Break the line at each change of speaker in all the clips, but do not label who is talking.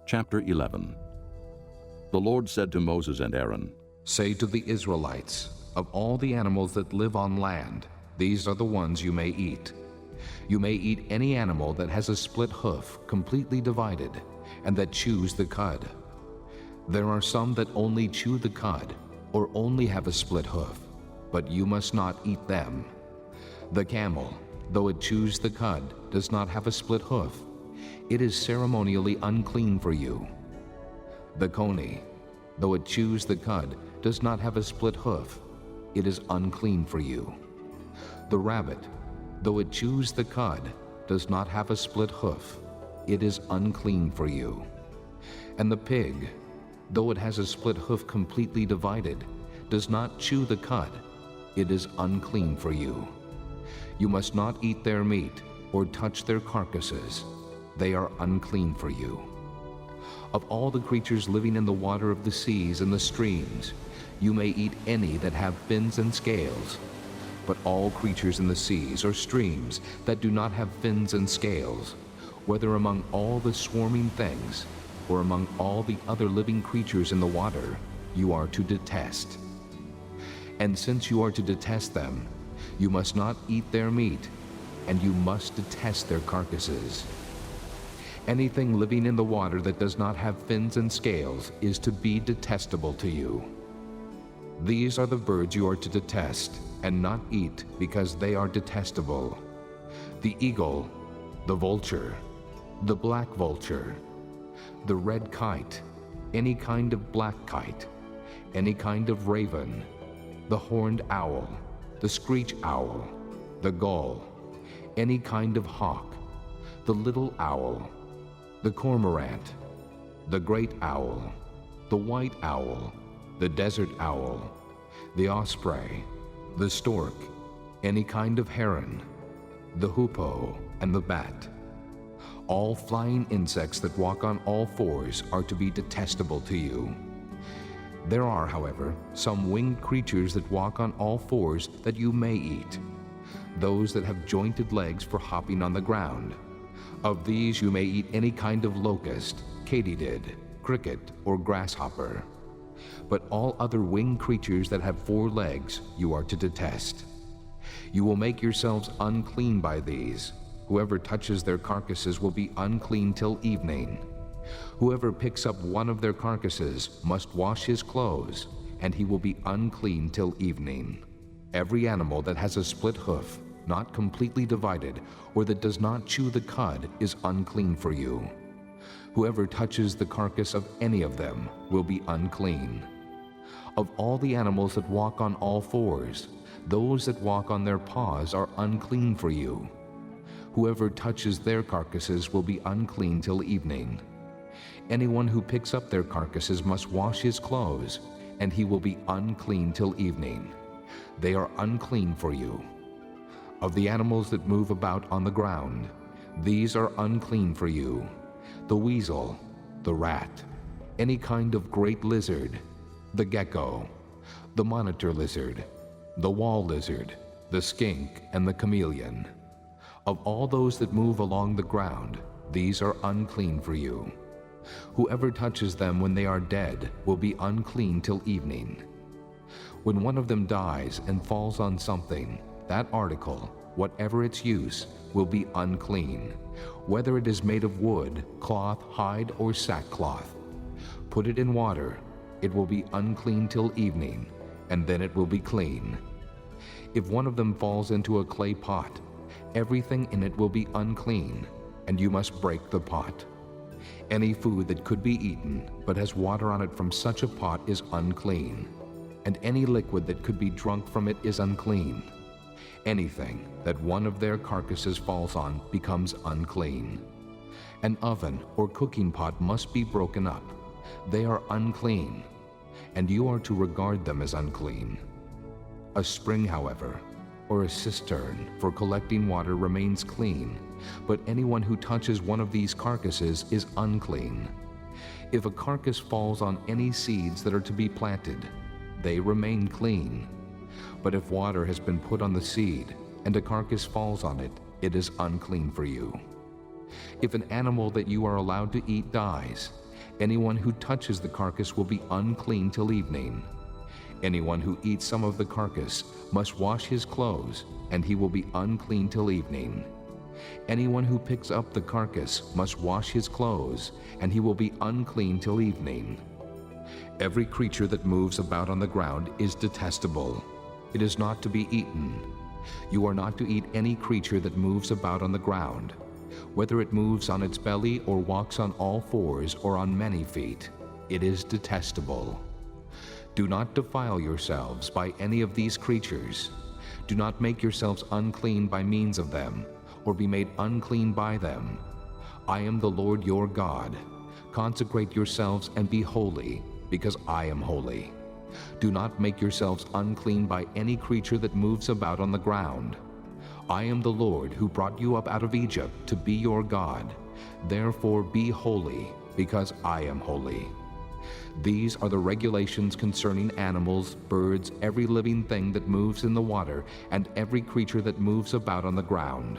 Chapter 11. The Lord said to Moses and Aaron,
Say to the Israelites, of all the animals that live on land, these are the ones you may eat. You may eat any animal that has a split hoof, completely divided, and that chews the cud. There are some that only chew the cud, or only have a split hoof, but you must not eat them. The camel, though it chews the cud, does not have a split hoof. It is ceremonially unclean for you. The coney, though it chews the cud, does not have a split hoof. It is unclean for you. The rabbit, though it chews the cud, does not have a split hoof. It is unclean for you. And the pig, though it has a split hoof completely divided, does not chew the cud. It is unclean for you. You must not eat their meat or touch their carcasses. They are unclean for you. Of all the creatures living in the water of the seas and the streams, you may eat any that have fins and scales. But all creatures in the seas or streams that do not have fins and scales, whether among all the swarming things or among all the other living creatures in the water, you are to detest. And since you are to detest them, you must not eat their meat, and you must detest their carcasses. Anything living in the water that does not have fins and scales is to be detestable to you. These are the birds you are to detest and not eat, because they are detestable: the eagle, the vulture, the black vulture, the red kite, any kind of black kite, any kind of raven, the horned owl, the screech owl, the gull, any kind of hawk, the little owl, the cormorant, the great owl, the white owl, the desert owl, the osprey, the stork, any kind of heron, the hoopoe, and the bat. All flying insects that walk on all fours are to be detestable to you. There are, however, some winged creatures that walk on all fours that you may eat, those that have jointed legs for hopping on the ground. Of these you may eat any kind of locust, katydid, cricket, or grasshopper. But all other winged creatures that have 4 legs you are to detest. You will make yourselves unclean by these. Whoever touches their carcasses will be unclean till evening. Whoever picks up one of their carcasses must wash his clothes, and he will be unclean till evening. Every animal that has a split hoof, not completely divided, or that does not chew the cud, is unclean for you. Whoever touches the carcass of any of them will be unclean. Of all the animals that walk on all fours, those that walk on their paws are unclean for you. Whoever touches their carcasses will be unclean till evening. Anyone who picks up their carcasses must wash his clothes, and he will be unclean till evening. They are unclean for you. Of the animals that move about on the ground, these are unclean for you: the weasel, the rat, any kind of great lizard, the gecko, the monitor lizard, the wall lizard, the skink, and the chameleon. Of all those that move along the ground, these are unclean for you. Whoever touches them when they are dead will be unclean till evening. When one of them dies and falls on something, that article, whatever its use, will be unclean, whether it is made of wood, cloth, hide, or sackcloth. Put it in water, it will be unclean till evening, and then it will be clean. If one of them falls into a clay pot, everything in it will be unclean, and you must break the pot. Any food that could be eaten but has water on it from such a pot is unclean, and any liquid that could be drunk from it is unclean. Anything that one of their carcasses falls on becomes unclean. An oven or cooking pot must be broken up. They are unclean, and you are to regard them as unclean. A spring, however, or a cistern for collecting water remains clean, but anyone who touches one of these carcasses is unclean. If a carcass falls on any seeds that are to be planted, they remain clean. But if water has been put on the seed, and a carcass falls on it, it is unclean for you. If an animal that you are allowed to eat dies, Anyone who touches the carcass will be unclean till evening. Anyone who eats some of the carcass must wash his clothes, and he will be unclean till evening. Anyone who picks up the carcass must wash his clothes, and he will be unclean till evening. Every creature that moves about on the ground is detestable. It is not to be eaten. You are not to eat any creature that moves about on the ground, whether it moves on its belly or walks on all fours or on many feet. It is detestable. Do not defile yourselves by any of these creatures. Do not make yourselves unclean by means of them, or be made unclean by them. I am the Lord your God. Consecrate yourselves and be holy, because I am holy. Do not make yourselves unclean by any creature that moves about on the ground. I am the Lord who brought you up out of Egypt to be your God. Therefore be holy, because I am holy. These are the regulations concerning animals, birds, every living thing that moves in the water, and every creature that moves about on the ground.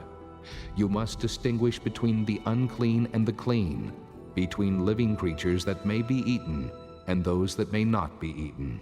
You must distinguish between the unclean and the clean, between living creatures that may be eaten and those that may not be eaten.